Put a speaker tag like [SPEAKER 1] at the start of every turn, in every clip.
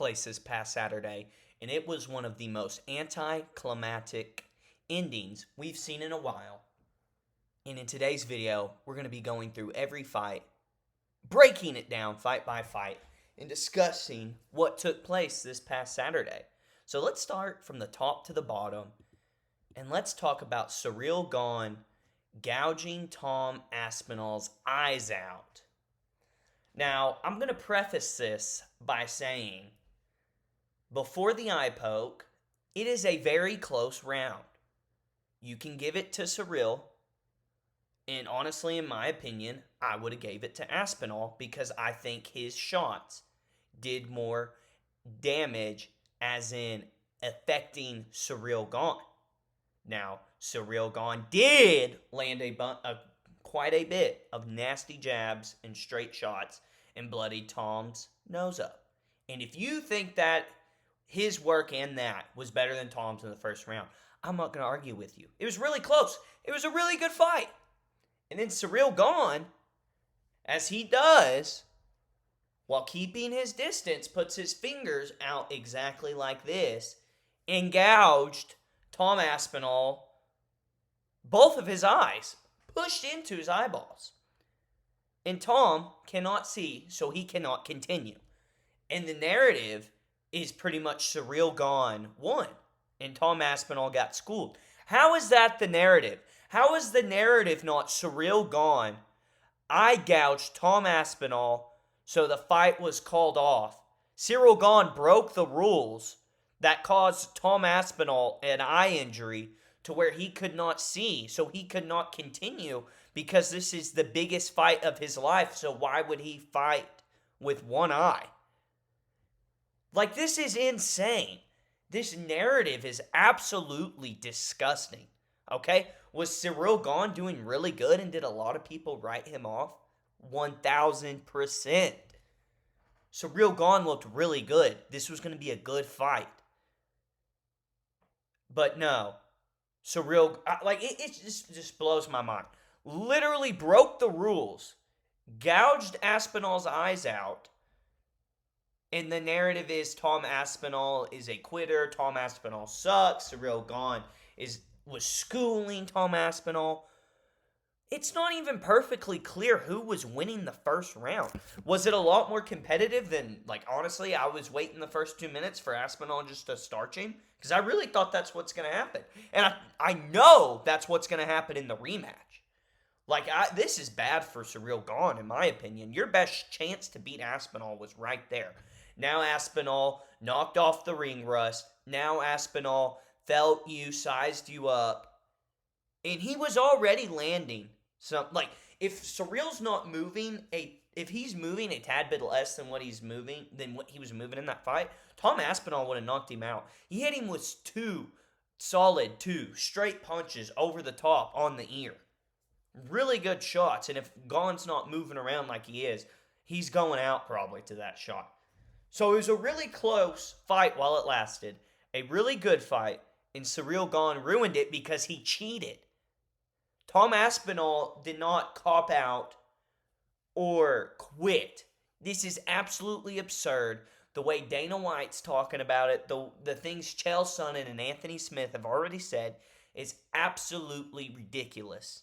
[SPEAKER 1] place this past Saturday, and it was one of the most anticlimactic endings we've seen in a while. And in today's video, we're going to be going through every fight, breaking it down fight by fight, and discussing what took place this past Saturday. So let's start from the top to the bottom, and let's talk about Ciryl Gane gouging Tom Aspinall's eyes out. Now, I'm going to preface this by saying, before the eye poke, it is a very close round. You can give it to Ciryl, and honestly, in my opinion, I would have gave it to Aspinall because I think his shots did more damage, as in affecting Ciryl Gane. Now, Ciryl Gane did land quite a bit of nasty jabs and straight shots and bloodied Tom's nose up. And if you think that his work and that was better than Tom's in the first round, I'm not going to argue with you. It was really close. It was a really good fight. And then Ciryl Gane, as he does, while keeping his distance, puts his fingers out exactly like this and gouged Tom Aspinall both of his eyes, pushed into his eyeballs. And Tom cannot see, so he cannot continue. And the narrative is pretty much Ciryl Gane won, and Tom Aspinall got schooled. How is that the narrative? How is the narrative not Ciryl Gane eye gouged Tom Aspinall, so the fight was called off? Ciryl Gane broke the rules that caused Tom Aspinall an eye injury to where he could not see, so he could not continue because this is the biggest fight of his life, so why would he fight with one eye? Like, this is insane. This narrative is absolutely disgusting, okay? Was Ciryl Gane doing really good and did a lot of people write him off? 1,000%. Ciryl Gane looked really good. This was going to be a good fight. But no. Ciryl, it just blows my mind. Literally broke the rules. Gouged Aspinall's eyes out. And the narrative is Tom Aspinall is a quitter. Tom Aspinall sucks. Ciryl Gane was schooling Tom Aspinall. It's not even perfectly clear who was winning the first round. Was it a lot more competitive than, honestly, I was waiting the first 2 minutes for Aspinall just to starch him? Because I really thought that's what's going to happen. And I know that's what's going to happen in the rematch. This is bad for Ciryl Gane, in my opinion. Your best chance to beat Aspinall was right there. Now Aspinall knocked off the ring rust. Now Aspinall felt you, sized you up. And he was already landing some, if Ciryl's not moving, if he's moving a tad bit less than what he was moving in that fight, Tom Aspinall would have knocked him out. He hit him with two straight punches over the top on the ear. Really good shots, and if Gane's not moving around like he is, he's going out probably to that shot. So it was a really close fight while it lasted. A really good fight, and Ciryl Gane ruined it because he cheated. Tom Aspinall did not cop out or quit. This is absolutely absurd. The way Dana White's talking about it, the things Chael Sonnen and Anthony Smith have already said is absolutely ridiculous.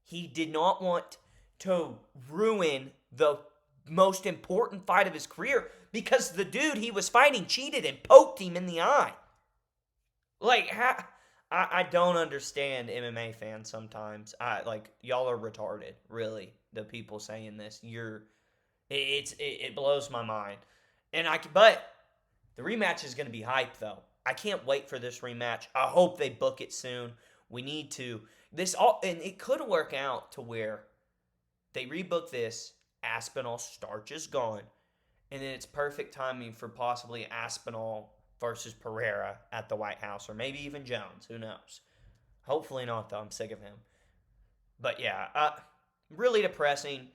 [SPEAKER 1] He did not want to ruin the most important fight of his career because the dude he was fighting cheated and poked him in the eye. I don't understand MMA fans sometimes. Y'all are retarded, really. The people saying this, it blows my mind. But the rematch is going to be hype, though. I can't wait for this rematch. I hope they book it soon. We need to. And it could work out to where they rebook this, Aspinall starches Gane, and then it's perfect timing for possibly Aspinall versus Pereira at the White House, or maybe even Jones. Who knows? Hopefully not, though. I'm sick of him. But yeah, really depressing.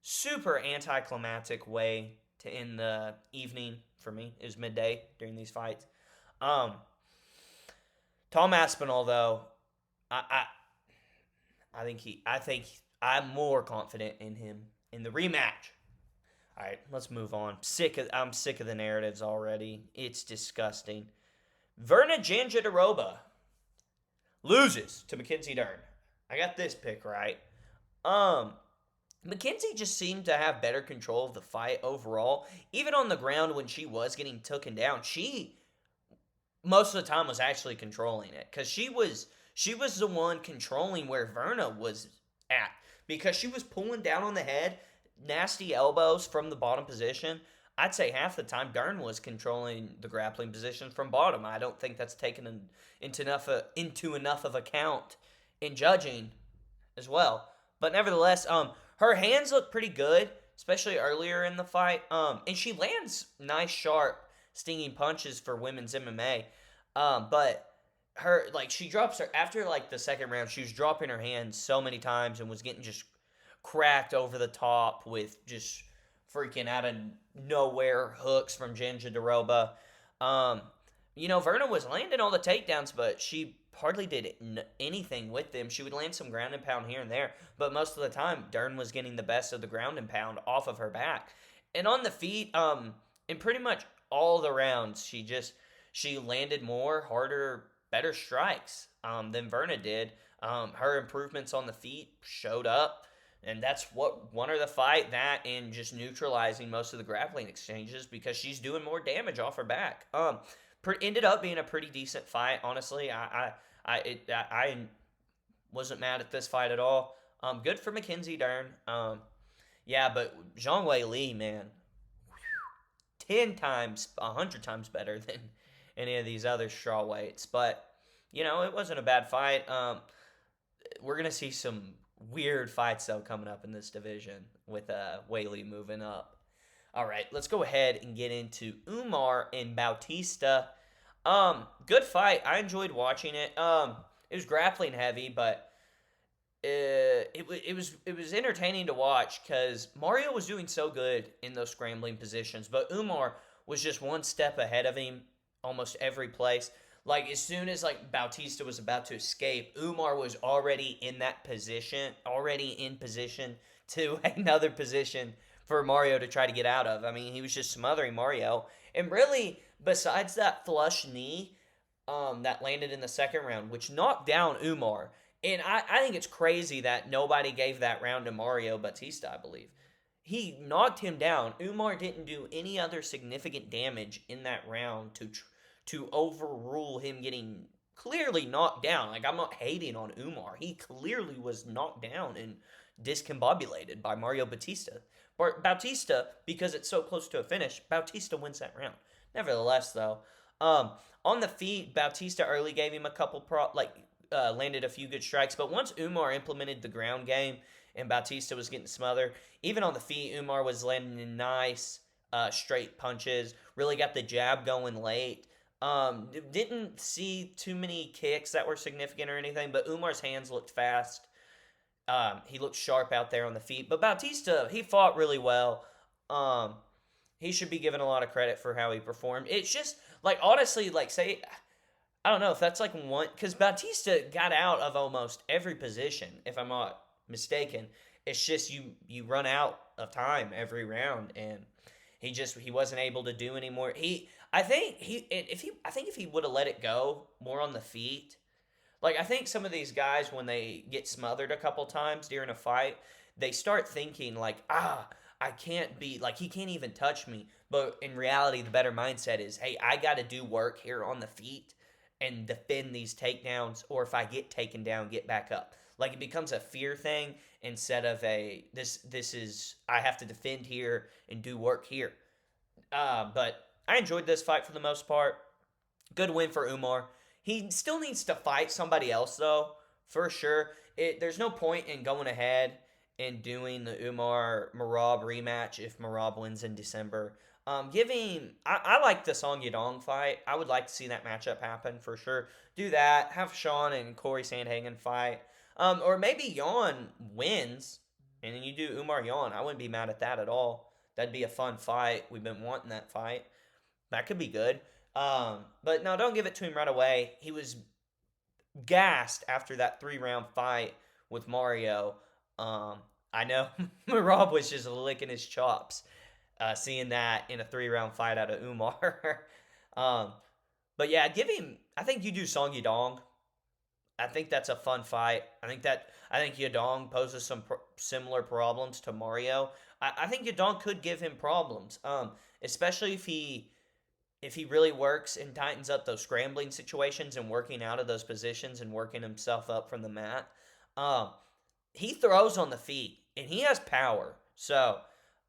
[SPEAKER 1] Super anticlimactic way to end the evening for me. It was midday during these fights. Tom Aspinall, though, I think I'm more confident in him in the rematch. All right, let's move on. I'm sick of the narratives already. It's disgusting. Verna Janjitaroba loses to Mackenzie Dern. I got this pick right. Um, Mackenzie just seemed to have better control of the fight overall. Even on the ground when she was getting taken down, she most of the time was actually controlling it because she was the one controlling where Verna was at because she was pulling down on the head, nasty elbows from the bottom position. I'd say half the time Dern was controlling the grappling position from bottom. I don't think that's taken into enough of account in judging as well. But nevertheless, her hands look pretty good, especially earlier in the fight. And she lands nice, sharp, stinging punches for women's MMA. But she drops her after like the second round. She was dropping her hands so many times and was getting just cracked over the top with just freaking out of nowhere hooks from Ginger Daroba. Verna was landing all the takedowns, but she hardly did anything with them. She would land some ground and pound here and there, but most of the time, Dern was getting the best of the ground and pound off of her back. And on the feet, in pretty much all the rounds, she landed more, harder, better strikes than Verna did. Her improvements on the feet showed up, and that's what won her the fight. That and just neutralizing most of the grappling exchanges because she's doing more damage off her back. Ended up being a pretty decent fight, honestly. I wasn't mad at this fight at all. Good for Mackenzie Dern. Yeah, but Zhang Wei Li, man, 10 times, 100 times better than any of these other strawweights. But, it wasn't a bad fight. We're going to see some weird fights, though, coming up in this division with Wei Li moving up. All right, let's go ahead and get into Umar and Bautista. Good fight. I enjoyed watching it. It was grappling heavy, but it was entertaining to watch because Mario was doing so good in those scrambling positions, but Umar was just one step ahead of him almost every place. Like as soon as Bautista was about to escape, Umar was already in that position, already in position to another position for Mario to try to get out of. I mean, he was just smothering Mario. And really, besides that flush knee that landed in the second round, which knocked down Umar, and I think it's crazy that nobody gave that round to Mario Bautista, I believe. He knocked him down. Umar didn't do any other significant damage in that round to overrule him getting clearly knocked down. Like, I'm not hating on Umar. He clearly was knocked down and discombobulated by Mario Bautista. Bautista, because it's so close to a finish, Bautista wins that round. Nevertheless, though, on the feet, Bautista early gave him a couple landed a few good strikes, but once Umar implemented the ground game and Bautista was getting smothered, even on the feet, Umar was landing nice straight punches, really got the jab going late. Didn't see too many kicks that were significant or anything, but Umar's hands looked fast. He looked sharp out there on the feet. But Bautista, he fought really well. He should be given a lot of credit for how he performed. It's just, honestly, say, I don't know if that's one, because Bautista got out of almost every position, if I'm not mistaken. It's just you run out of time every round, and he wasn't able to do any more. I think if he would have let it go more on the feet, I think some of these guys, when they get smothered a couple times during a fight, they start thinking I can't be, he can't even touch me. But in reality, the better mindset is, hey, I got to do work here on the feet and defend these takedowns, or if I get taken down, get back up. It becomes a fear thing instead of this is, I have to defend here and do work here. But I enjoyed this fight for the most part. Good win for Umar. He still needs to fight somebody else, though, for sure. There's no point in going ahead and doing the Umar Merab rematch if Merab wins in December. I like the Song Yadong fight. I would like to see that matchup happen for sure. Do that. Have Sean and Corey Sandhagen fight. Or maybe Yan wins, and then you do Umar Yan. I wouldn't be mad at that at all. That'd be a fun fight. We've been wanting that fight. That could be good. But no, don't give it to him right away. He was gassed after that 3-round fight with Mario. I know Rob was just licking his chops. seeing that in a 3-round fight out of Umar. um, but yeah, I think you do Song Yadong. I think that's a fun fight. I think Yadong poses some similar problems to Mario. I think Yadong could give him problems, especially if he really works and tightens up those scrambling situations and working out of those positions and working himself up from the mat. Um, he throws on the feet and he has power. So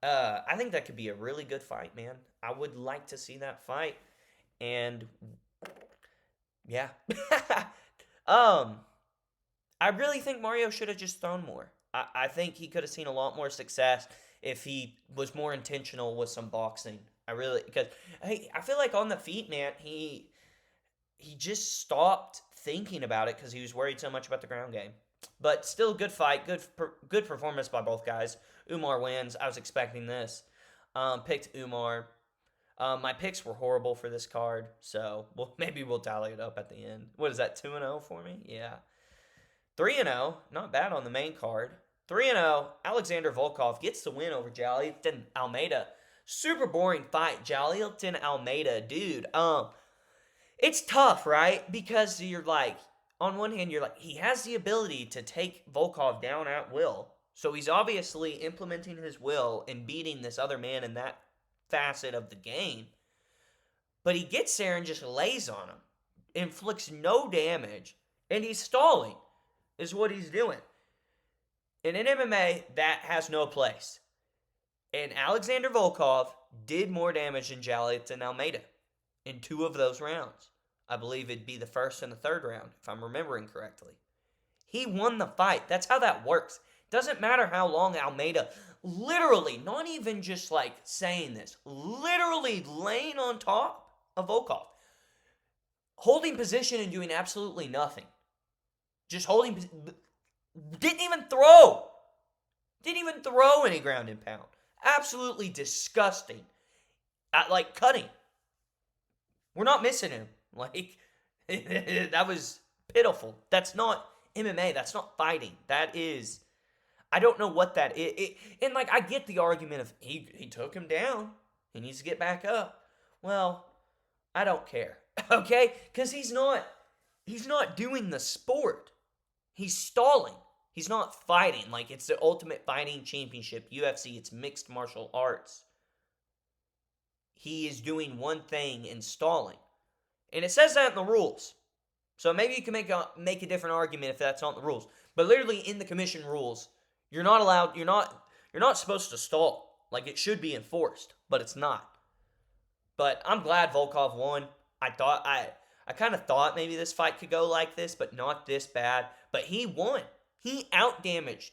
[SPEAKER 1] I think that could be a really good fight, man. I would like to see that fight. And yeah. um, I really think Mario should have just thrown more. I think he could have seen a lot more success if he was more intentional with some boxing. I really, because I feel like on the feet, man, he just stopped thinking about it because he was worried so much about the ground game. But still, good fight, good performance by both guys. Umar wins. I was expecting this. Picked Umar. My picks were horrible for this card, so maybe we'll tally it up at the end. What is that, 2-0 for me? Yeah. 3-0, not bad on the main card. 3-0, Alexander Volkov gets the win over Jalilton Almeida. Super boring fight, Jalilton Almeida, dude. It's tough, right? Because you're like, on one hand, you're like, he has the ability to take Volkov down at will. So he's obviously implementing his will and beating this other man in that facet of the game. But he gets there and just lays on him, inflicts no damage, and he's stalling, is what he's doing. And in MMA, that has no place. And Alexander Volkov did more damage than Jalilton Almeida in 2 of those rounds. I believe it'd be the first and the third round, if I'm remembering correctly. He won the fight. That's how that works. Doesn't matter how long Almeida, literally, not even just like saying this, literally laying on top of Volkov, holding position and doing absolutely nothing. Just holding, didn't even throw any ground and pound. Absolutely disgusting. Like cutting. We're not missing him. Like, that was pitiful. That's not MMA. That's not fighting. That is, I don't know what that is. And like, I get the argument of he took him down. He needs to get back up. Well, I don't care. Okay? Because he's not doing the sport. He's stalling. He's not fighting. Like, it's the Ultimate Fighting Championship, UFC. It's mixed martial arts. He is doing one thing and stalling. And it says that in the rules. So maybe you can make a different argument if that's not in the rules. But literally in the commission rules, you're not supposed to stall. Like, it should be enforced, but it's not. But I'm glad Volkov won. I kind of thought maybe this fight could go like this, but not this bad. But he won. He outdamaged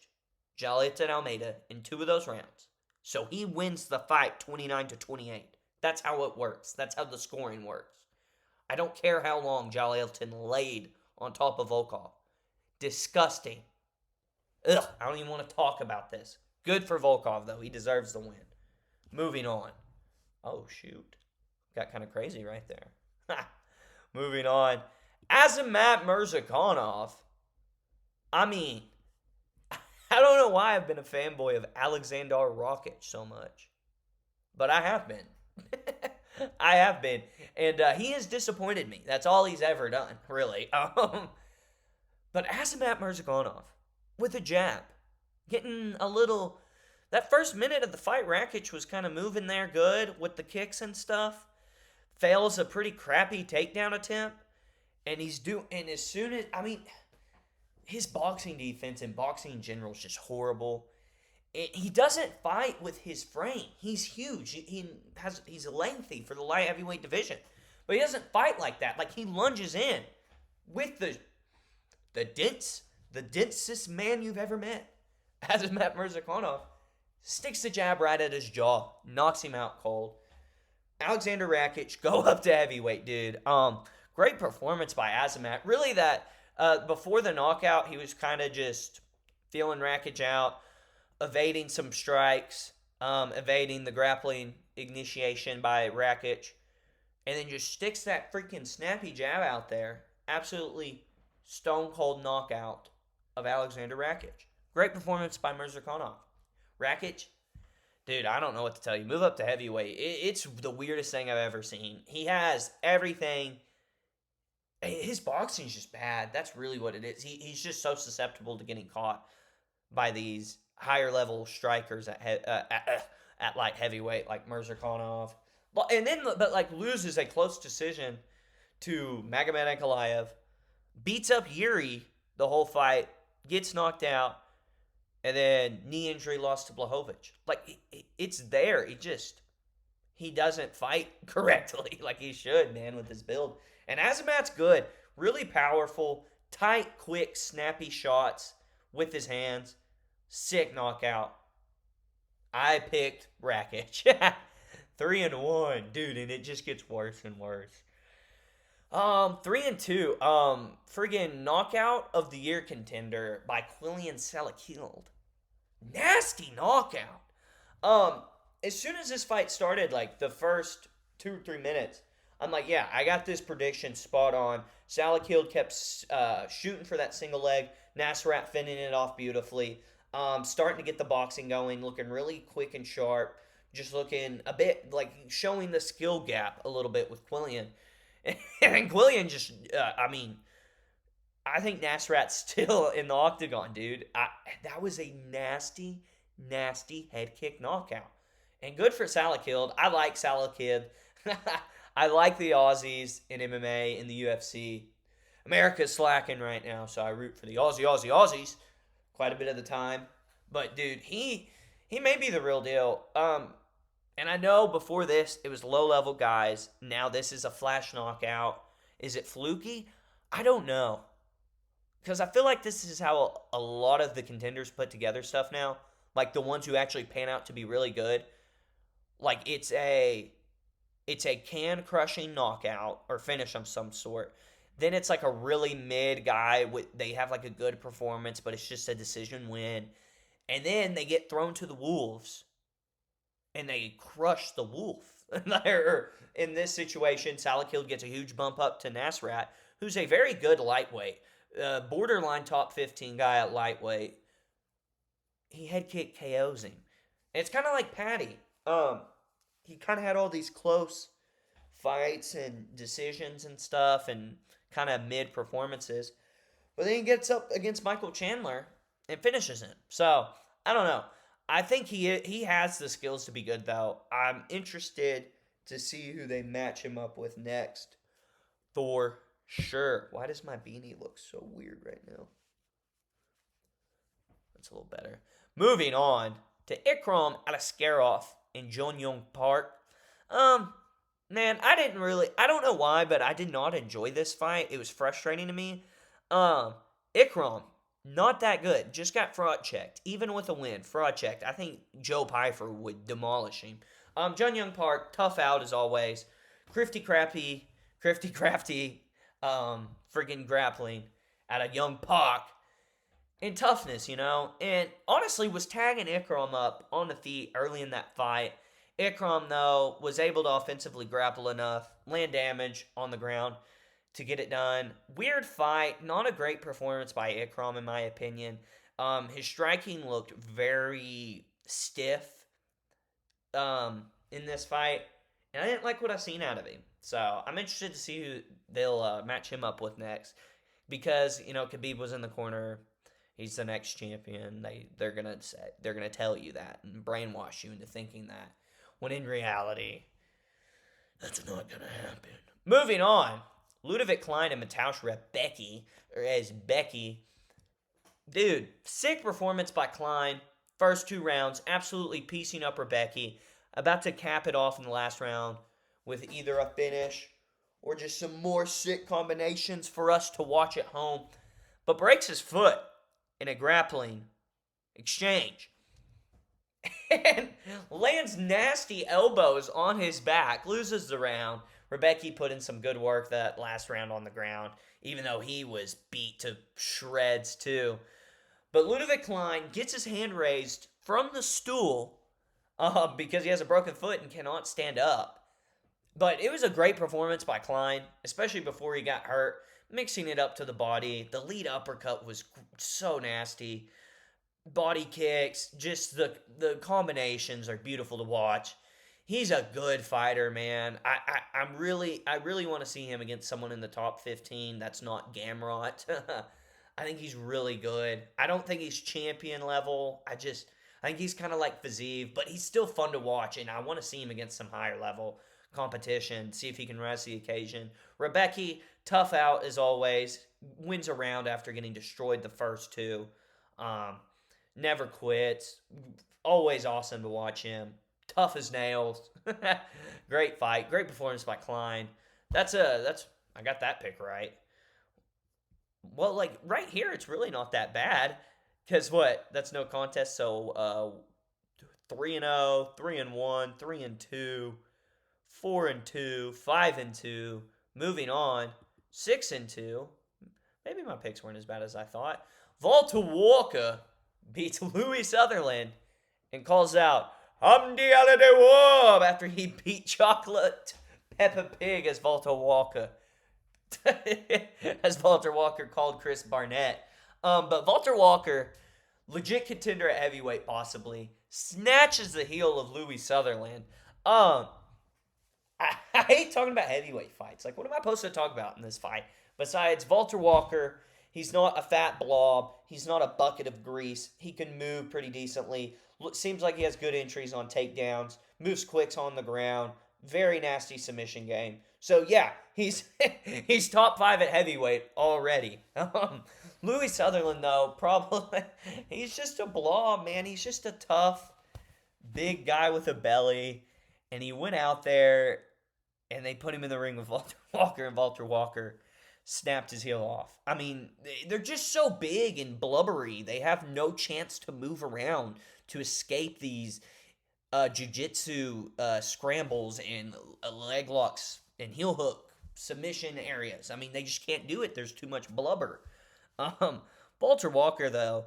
[SPEAKER 1] Jalilton Almeida in 2 of those rounds. So he wins the fight 29-28. That's how it works. That's how the scoring works. I don't care how long Jalilton laid on top of Volkov. Disgusting. Ugh, I don't even want to talk about this. Good for Volkov, though. He deserves the win. Moving on. Oh, shoot. Got kind of crazy right there. Moving on. Azamat Murzakanov. I mean, I don't know why I've been a fanboy of Alexander Rakic so much. But I have been. I have been. And he has disappointed me. That's all he's ever done, really. But Azamat Murzakanov, with a jab, getting a little... That first minute of the fight, Rakic was kind of moving there good with the kicks and stuff. Fails a pretty crappy takedown attempt. And and as soon as... I mean, his boxing defense and boxing in general is just horrible. He doesn't fight with his frame. He's huge. He's lengthy for the light heavyweight division. But he doesn't fight like that. Like, he lunges in with the densest man you've ever met. Azamat Murzakanov sticks the jab right at his jaw, knocks him out cold. Alexander Rakic, go up to heavyweight, dude. Great performance by Azamat. Really, that before the knockout, he was kind of just feeling Rakic out, evading some strikes, evading the grappling initiation by Rakic, and then just sticks that freaking snappy jab out there. Absolutely stone cold knockout of Alexander Rakic. Great performance by Murzakanov. Rakic Dude, I don't know what to tell you. Move up to heavyweight. It's the weirdest thing I've ever seen. He has everything. His boxing's just bad. That's really what it is. He's just so susceptible to getting caught by these higher level strikers at light heavyweight, like Mirzakhanov. And then, but like loses a close decision to Magomed Ankalaev, beats up Yuri the whole fight, gets knocked out, and then knee injury loss to Blachowicz. Like, it's there. He doesn't fight correctly like he should, man, with his build. And Azamat's good. Really powerful, tight, quick, snappy shots with his hands. Sick knockout. I picked Rakic. 3-1, dude, and it just gets worse and worse. 3-2. Friggin' knockout of the year contender by Quillian Salakild. Nasty knockout. As soon as this fight started, like the first 2 or 3 minutes, I'm like, yeah, I got this prediction spot on. Salakild kept shooting for that single leg. Nasrat finishing it off beautifully. Starting to get the boxing going, looking really quick and sharp. Just looking a bit like showing the skill gap a little bit with Quillian. And Quillian just, I think Nasrat's still in the octagon, dude. That was a nasty, nasty head kick knockout. And good for Salakild. I like Salakild. I like the Aussies in MMA, in the UFC. America's slacking right now, so I root for the Aussies quite a bit of the time. But, dude, he may be the real deal. And I know before this, it was low-level guys. Now this is a flash knockout. Is it fluky? I don't know. Because I feel like this is how a lot of the contenders put together stuff now. Like the ones who actually pan out to be really good. Like it's a can-crushing knockout or finish of some sort. Then it's like a really mid guy. They have like a good performance, but it's just a decision win. And then they get thrown to the wolves. And they crush the wolf. In this situation, Salakild gets a huge bump up to Nasrat, who's a very good lightweight. Borderline top 15 guy at lightweight. He head kick KOs him. And it's kind of like Patty. He kind of had all these close fights and decisions and stuff and kind of mid performances. But then he gets up against Michael Chandler and finishes him. So, I don't know. I think he has the skills to be good, though. I'm interested to see who they match him up with next. For sure. Why does my beanie look so weird right now? That's a little better. Moving on to Ikram Alaskarov in Jong Park. Man, I don't know why, but I did not enjoy this fight. It was frustrating to me. Ikram, not that good. Just got fraud checked. Even with a win, fraud checked. I think Joe Pyfer would demolish him. Jong Park, tough out as always. Crafty, friggin' grappling out of Young Park. And toughness, And honestly, was tagging Ikram up on the feet early in that fight. Ikram, though, was able to offensively grapple enough, land damage on the ground to get it done. Weird fight. Not a great performance by Ikram, in my opinion. His striking looked very stiff in this fight. And I didn't like what I've seen out of him. So I'm interested to see who they'll match him up with next. Because, Khabib was in the corner. He's the next champion. They're gonna tell you that and brainwash you into thinking that. When in reality, that's not gonna happen. Moving on. Ludovic Klein and Mateusz Rebecki, or as Becky. Dude, sick performance by Klein. First 2 rounds, absolutely piecing up Rebecki. About to cap it off in the last round with either a finish or just some more sick combinations for us to watch at home. But breaks his foot in a grappling exchange. And lands nasty elbows on his back. Loses the round. Rebecki put in some good work that last round on the ground, even though he was beat to shreds too. But Ludovic Klein gets his hand raised from the stool because he has a broken foot and cannot stand up. But it was a great performance by Klein, especially before he got hurt, mixing it up to the body. The lead uppercut was so nasty. body kicks, just the combinations are beautiful to watch. He's a good fighter, man. I really want to see him against someone in the top 15 that's not Gamrot. I think he's really good. I don't think he's champion level. I think he's kind of like Fazeev, but he's still fun to watch, and I want to see him against some higher level competition, see if he can rise to the occasion. Rebecca, tough out as always, wins a round after getting destroyed the first two. Um, Never quits. Always awesome to watch him. Tough as nails. Great fight. Great performance by Klein. I got that pick right. Well, like right here, it's really not that bad. Cause what? That's no contest. So 3-0, 3-1, 3-2, 4-2, 5-2. Moving on, 6-2. Maybe my picks weren't as bad as I thought. Walter Walker beats Louis Sutherland and calls out Hamdi Aladewab after he beat Chocolate Peppa Pig as Walter Walker. As Walter Walker called Chris Barnett. But Walter Walker, legit contender at heavyweight possibly, snatches the heel of Louis Sutherland. I hate talking about heavyweight fights. Like, what am I supposed to talk about in this fight? Besides Walter Walker, he's not a fat blob. He's not a bucket of grease. He can move pretty decently. Seems like he has good entries on takedowns. Moves quicks on the ground. Very nasty submission game. So yeah, he's he's top 5 at heavyweight already. Louis Sutherland though, probably he's just a blob, man. He's just a tough, big guy with a belly, and he went out there, and they put him in the ring with Walter Walker, and Walter Walker snapped his heel off. I mean, they're just so big and blubbery. They have no chance to move around to escape these jiu-jitsu scrambles and leg locks and heel hook submission areas. I mean, they just can't do it. There's too much blubber. Walter Walker, though,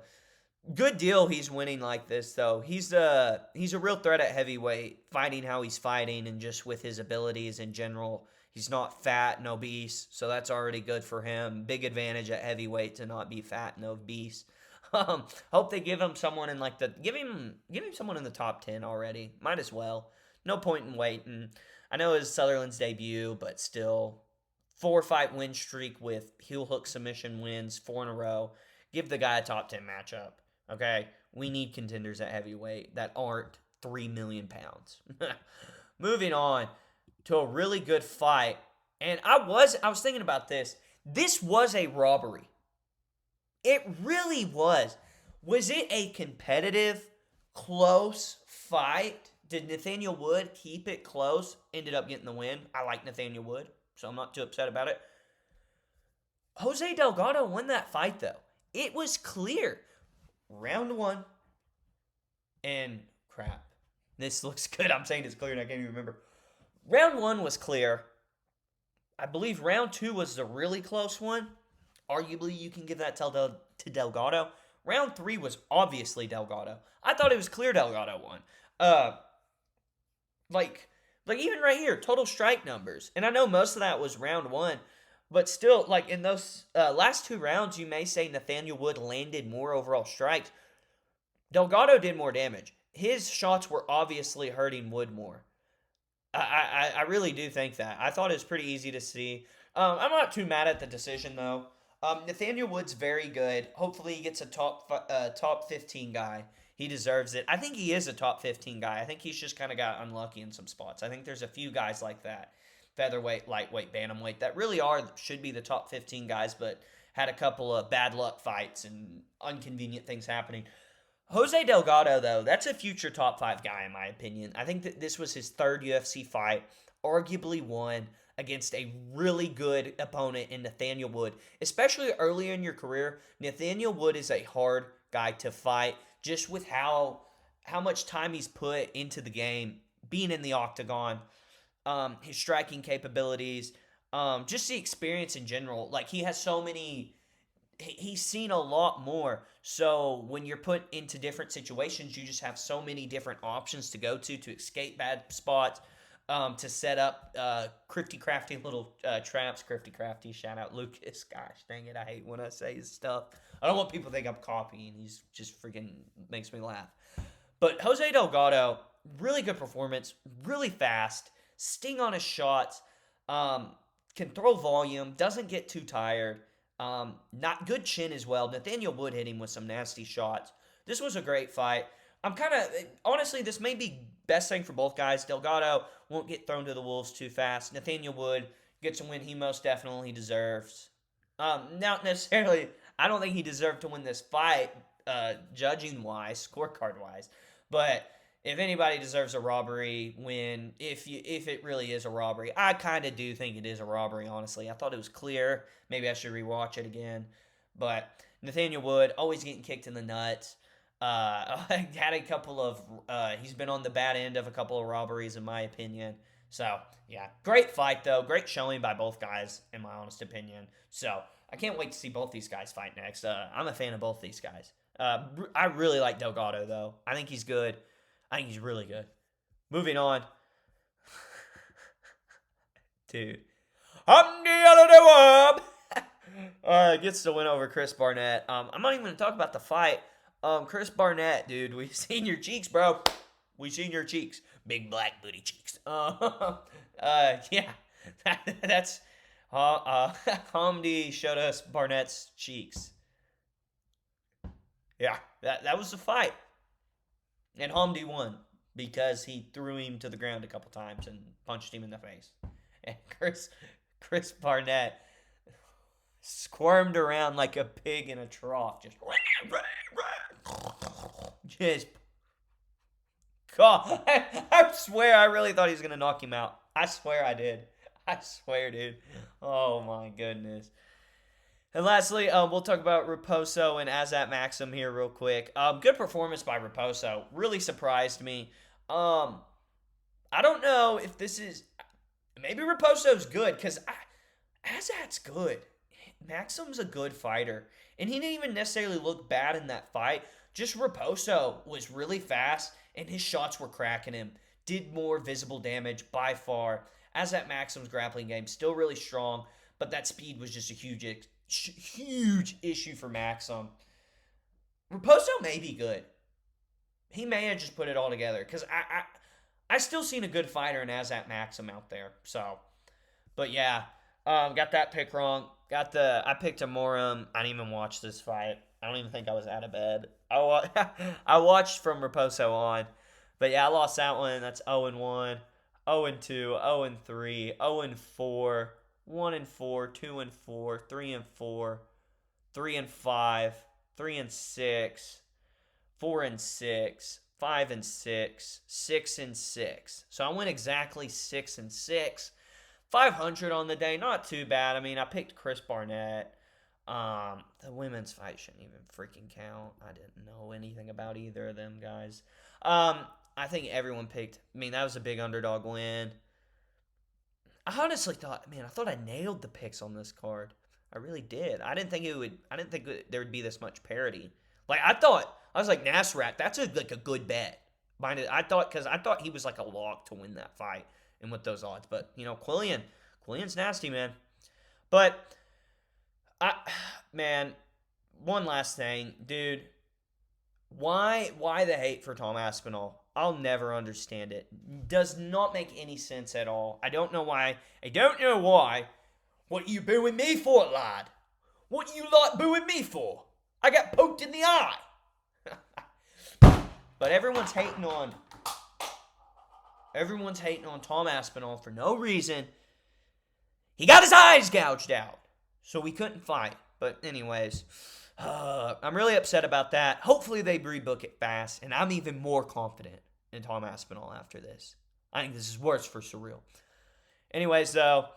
[SPEAKER 1] good deal he's winning like this, though. He's a real threat at heavyweight, fighting how he's fighting and just with his abilities in general. He's not fat and obese, so that's already good for him. Big advantage at heavyweight to not be fat and obese. Hope they give him someone in like give him someone in the top 10 already. Might as well. No point in waiting. I know it's Sutherland's debut, but still, 4-fight win streak with heel hook submission wins, 4 in a row. Give the guy a top 10 matchup. Okay, we need contenders at heavyweight that aren't 3 million pounds. Moving on to a really good fight, and I was thinking about this. This was a robbery. It really was. Was it a competitive, close fight? Did Nathaniel Wood keep it close? Ended up getting the win. I like Nathaniel Wood, so I'm not too upset about it. Jose Delgado won that fight, though. It was clear. Round 1. And crap. This looks good. I'm saying it's clear and I can't even remember. Round 1 was clear. I believe round 2 was the really close one. Arguably, you can give that to Delgado. Round 3 was obviously Delgado. I thought it was clear Delgado won. Like even right here, total strike numbers. And I know most of that was round 1. But still, like in those last 2 rounds, you may say Nathaniel Wood landed more overall strikes. Delgado did more damage. His shots were obviously hurting Wood more. I really do think that. I thought it was pretty easy to see. I'm not too mad at the decision, though. Nathaniel Wood's very good. Hopefully he gets a top 15 guy. He deserves it. I think he is a top 15 guy. I think he's just kind of got unlucky in some spots. I think there's a few guys like that, featherweight, lightweight, bantamweight, that really should be the top 15 guys, but had a couple of bad luck fights and inconvenient things happening. Jose Delgado, though, that's a future top 5 guy, in my opinion. I think that this was his 3rd UFC fight, arguably won against a really good opponent in Nathaniel Wood. Especially earlier in your career, Nathaniel Wood is a hard guy to fight, just with how much time he's put into the game, being in the octagon, his striking capabilities, just the experience in general. Like, he has so many... He's seen a lot more. So when you're put into different situations, you just have so many different options to go to escape bad spots. to set up crafty little traps. Crafty, shout out Lucas. Gosh dang it, I hate when I say his stuff. I don't want people to think I'm copying. He's just freaking makes me laugh. But Jose Delgado, really good performance, really fast, sting on his shots, can throw volume, doesn't get too tired. Not good chin as well. Nathaniel Wood hit him with some nasty shots. This was a great fight. I'm kind of, honestly, this may be best thing for both guys. Delgado won't get thrown to the wolves too fast. Nathaniel Wood gets a win he most definitely deserves. Not necessarily, I don't think he deserved to win this fight, judging-wise, scorecard-wise. But if anybody deserves a robbery win, if it really is a robbery, I kind of do think it is a robbery, honestly. I thought it was clear. Maybe I should rewatch it again. But Nathaniel Wood, always getting kicked in the nuts. Had a couple of, he's been on the bad end of a couple of robberies, in my opinion. So, yeah, great fight, though. Great showing by both guys, in my honest opinion. So, I can't wait to see both these guys fight next. I'm a fan of both these guys. I really like Delgado, though. I think he's good. I think he's really good. Moving on. Dude. Gets the win over Chris Barnett. I'm not even going to talk about the fight. Chris Barnett, dude, we've seen your cheeks, bro. We've seen your cheeks. Big black booty cheeks. Yeah. That's... Hamdi showed us Barnett's cheeks. Yeah, that was the fight. And Hamdi won because he threw him to the ground a couple times and punched him in the face. And Chris Barnett squirmed around like a pig in a trough. Just God, I swear I really thought he was going to knock him out. I swear I did. I swear, dude. Oh, my goodness. And lastly, we'll talk about Raposo and Azat Maxim here real quick. Good performance by Raposo. Really surprised me. I don't know if this is... Maybe Raposo's good, because Azat's good. Maxim's a good fighter. And he didn't even necessarily look bad in that fight. Just Raposo was really fast, and his shots were cracking him. Did more visible damage by far. Azat Maxim's grappling game still really strong, but that speed was just a huge issue for Maxim. Raposo may be good. He may have just put it all together, because I still seen a good fighter in Azat Maxim out there. So, but yeah, got that pick wrong. I picked Amorim. I didn't even watch this fight. I don't even think I was out of bed. I watched from Raposo on. But yeah, I lost that one. That's 0-1, 0-2, 0-3, 0-4, 1-4, 2-4, 3-4, 3-5, 3-6, 4-6, 5-6, 6-6. So I went exactly 6-6. 500 on the day, not too bad. I mean, I picked Chris Barnett. The women's fight shouldn't even freaking count. I didn't know anything about either of them guys. I think everyone picked. I mean, that was a big underdog win. I honestly thought, I thought I nailed the picks on this card. I really did. I didn't think there would be this much parity. Like I was like Nasrat. That's like a good bet. I thought he was like a lock to win that fight and with those odds. But Quillian's nasty, man. But one last thing, dude. Why the hate for Tom Aspinall? I'll never understand it. Does not make any sense at all. I don't know why. What you booing me for, lad? What you like booing me for? I got poked in the eye. But everyone's hating on Tom Aspinall for no reason. He got his eyes gouged out, so we couldn't fight. But anyways, I'm really upset about that. Hopefully they rebook it fast, and I'm even more confident in Tom Aspinall after this. I think this is worse for Ciryl. Anyways, though,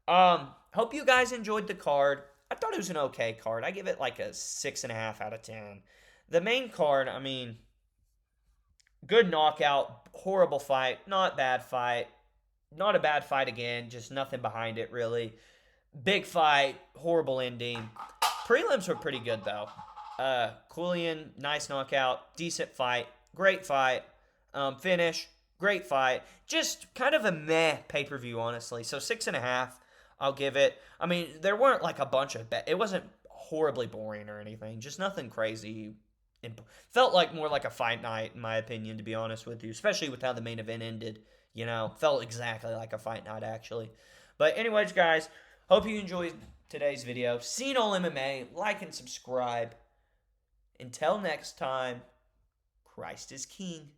[SPEAKER 1] hope you guys enjoyed the card. I thought it was an okay card. I give it like a 6.5 out of 10. The main card, good knockout, horrible fight, not bad fight. Not a bad fight again, just nothing behind it, really. Big fight, horrible ending. Prelims were pretty good, though. Quillian, nice knockout, decent fight, great fight. Finish, Great fight. Just kind of a meh pay-per-view, honestly. So 6.5, I'll give it. I mean, there weren't like a bunch of it wasn't horribly boring or anything. Just nothing crazy. It felt like more like a fight night, in my opinion, to be honest with you. Especially with how the main event ended. You know, felt exactly like a fight night, actually. But anyways, guys, hope you enjoyed today's video. Ciryl MMA. Like and subscribe. Until next time, Christ is King.